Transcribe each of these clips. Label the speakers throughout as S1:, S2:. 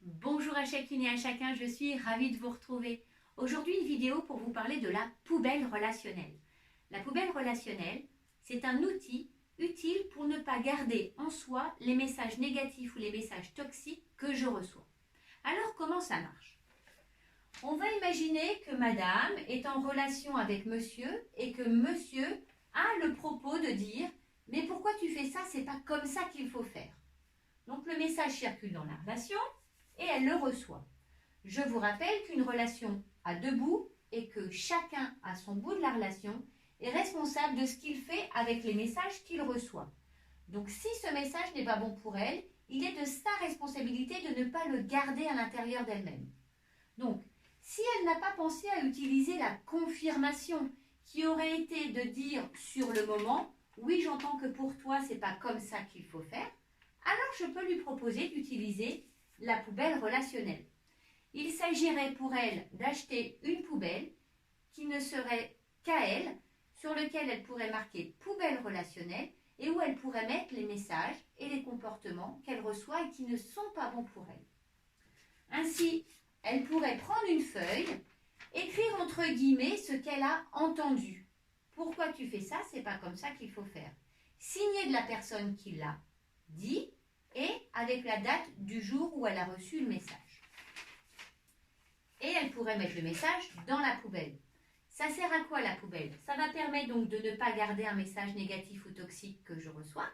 S1: Bonjour à chacune et à chacun, je suis ravie de vous retrouver. Aujourd'hui, une vidéo pour vous parler de la poubelle relationnelle. La poubelle relationnelle, c'est un outil utile pour ne pas garder en soi les messages négatifs ou les messages toxiques que je reçois. Alors, comment ça marche? On va imaginer que madame est en relation avec monsieur et que monsieur a le propos de dire « Mais pourquoi tu fais ça? C'est pas comme ça qu'il faut faire. » Donc, le message circule dans la relation et elle le reçoit. Je vous rappelle qu'une relation a deux bouts et que chacun à son bout de la relation est responsable de ce qu'il fait avec les messages qu'il reçoit. Donc si ce message n'est pas bon pour elle, il est de sa responsabilité de ne pas le garder à l'intérieur d'elle-même. Donc, si elle n'a pas pensé à utiliser la confirmation qui aurait été de dire sur le moment « Oui, j'entends que pour toi, c'est pas comme ça qu'il faut faire », alors je peux lui proposer d'utiliser la poubelle relationnelle. Il s'agirait pour elle d'acheter une poubelle qui ne serait qu'à elle, sur laquelle elle pourrait marquer poubelle relationnelle et où elle pourrait mettre les messages et les comportements qu'elle reçoit et qui ne sont pas bons pour elle. Ainsi, elle pourrait prendre une feuille, écrire entre guillemets ce qu'elle a entendu. Pourquoi tu fais ça? C'est pas comme ça qu'il faut faire. Signer de la personne qui l'a dit et avec la date du jour où elle a reçu le message. Et elle pourrait mettre le message dans la poubelle. Ça sert à quoi la poubelle? Ça va permettre donc de ne pas garder un message négatif ou toxique que je reçois.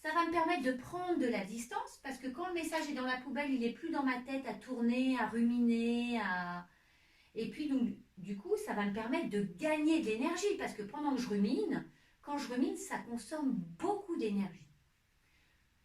S1: Ça va me permettre de prendre de la distance parce que quand le message est dans la poubelle, il n'est plus dans ma tête à tourner, à ruminer, Et puis donc, du coup, ça va me permettre de gagner de l'énergie parce que pendant que je rumine, quand je rumine, ça consomme beaucoup d'énergie.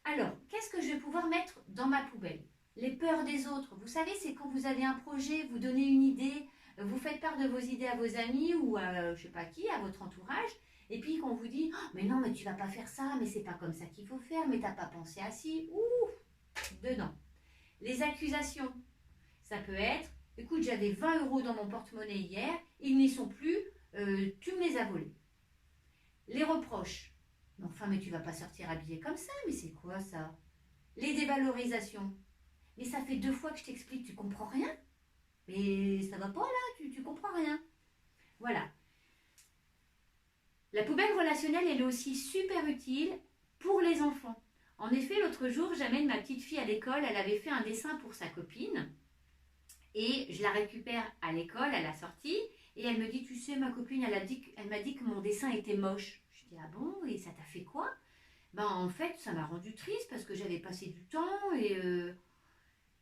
S1: Alors, qu'est-ce que je vais pouvoir mettre dans ma poubelle? Les peurs des autres. Vous savez, c'est quand vous avez un projet, vous donnez une idée, vous faites part de vos idées à vos amis ou à je sais pas qui, à votre entourage, et puis qu'on vous dit oh, « mais non, mais tu vas pas faire ça, mais c'est pas comme ça qu'il faut faire, mais t'as pas pensé à ci. » Ouh, dedans. Les accusations, ça peut être « écoute, j'avais 20 € dans mon porte-monnaie hier, ils n'y sont plus, tu me les as volés. » Les reproches. « Enfin, mais tu vas pas sortir habillée comme ça, mais c'est quoi ça ?» Les dévalorisations. « Mais ça fait 2 fois que je t'explique, tu comprends rien? Mais ça va pas là, tu comprends rien. » Voilà. La poubelle relationnelle, elle est aussi super utile pour les enfants. En effet, l'autre jour, j'amène ma petite fille à l'école, elle avait fait un dessin pour sa copine et je la récupère à l'école, à la sortie, et elle me dit, tu sais, ma copine, elle m'a dit que mon dessin était moche. Je dis, ah bon, et ça t'a fait quoi? Ben en fait, ça m'a rendu triste parce que j'avais passé du temps et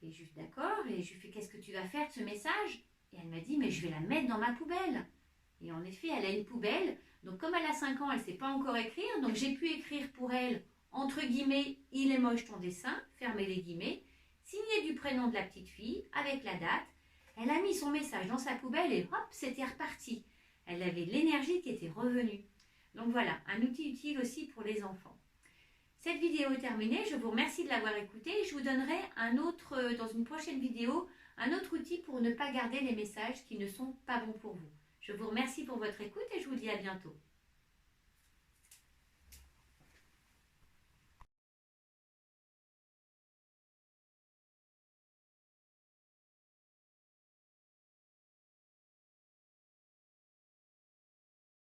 S1: je suis d'accord, et je lui fais, qu'est-ce que tu vas faire de ce message? Et elle m'a dit, mais je vais la mettre dans ma poubelle. Et en effet, elle a une poubelle, donc comme elle a 5 ans, elle ne sait pas encore écrire, donc j'ai pu écrire pour elle, entre guillemets, il est moche ton dessin, fermez les guillemets, signé du prénom de la petite fille, avec la date. Elle a mis son message dans sa poubelle et hop, c'était reparti. Elle avait l'énergie qui était revenue. Donc voilà, un outil utile aussi pour les enfants. Cette vidéo est terminée, je vous remercie de l'avoir écoutée et je vous donnerai dans une prochaine vidéo, un autre outil pour ne pas garder les messages qui ne sont pas bons pour vous. Je vous remercie pour votre écoute et je vous dis à bientôt.